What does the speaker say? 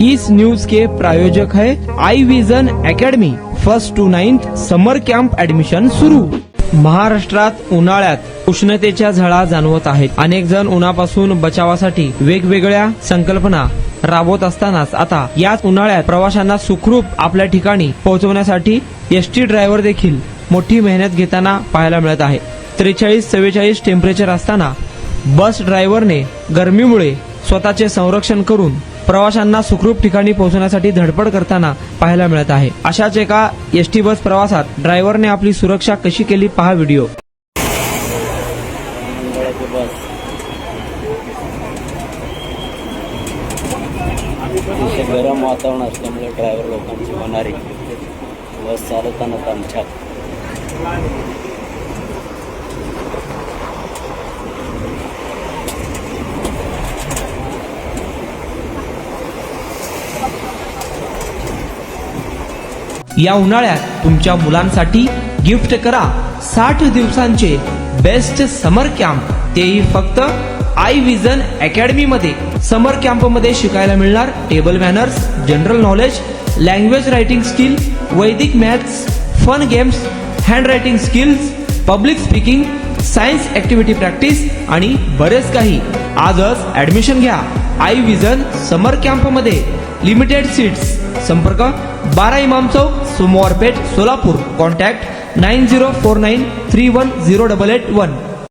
इस news के प्रायोजक है I vision academy. 1st to 9th summer camp admission सुरू। महाराष्ट्रात उन्हाळ्यात उष्णतेच्या झळा जाणवत आहेत। अनेक जण उन्हापासून बचावासाठी वेगवेगळ्या संकल्पना राबवत असतानाच आता याच उन्हाळ्यात प्रवाशांना सुखरूप आपल्या ठिकाणी पोहोचवण्यासाठी एसटी ड्रायव्हर देखील मोठी मेहनत घेताना पाहायला मिळत आहे। 43-44 टेम्परेचर असताना बस ड्रायव्हरने गरमीमुळे स्वतःचे संरक्षण करून प्रवाशांना सुखरूप ठिकाणी पोहोचण्यासाठी धडपड करताना पाहायला मिळत आहे। अशाच एका एसटी बस प्रवासात ड्रायव्हरने आपली सुरक्षा कशी केली पहा व्हिडिओ। गरम वातावरण असल्यामुळे ड्रायव्हर लोकांची होणारी बस चालवताना दमछाक। या उन्हाळ्यात तुमच्या मुलांसाठी गिफ्ट करा 60 दिवसांचे बेस्ट समर कॅम्प, तेही फक्त आई विजन अकॅडमी मध्ये। समर कॅम्प मध्ये शिकायला मिळणार table manners, general knowledge, language writing skill, Vedic maths, fun games, handwriting skills, public speaking, science activity practice आणि बरेच काही। आजच ऍडमिशन घ्या आई विजन समर कॅम्प मध्ये। Limited seats. संपर्क 12 इमाम चौक, सोमवारपेठ, सोलापूर। कॉन्टॅक्ट 9049310881।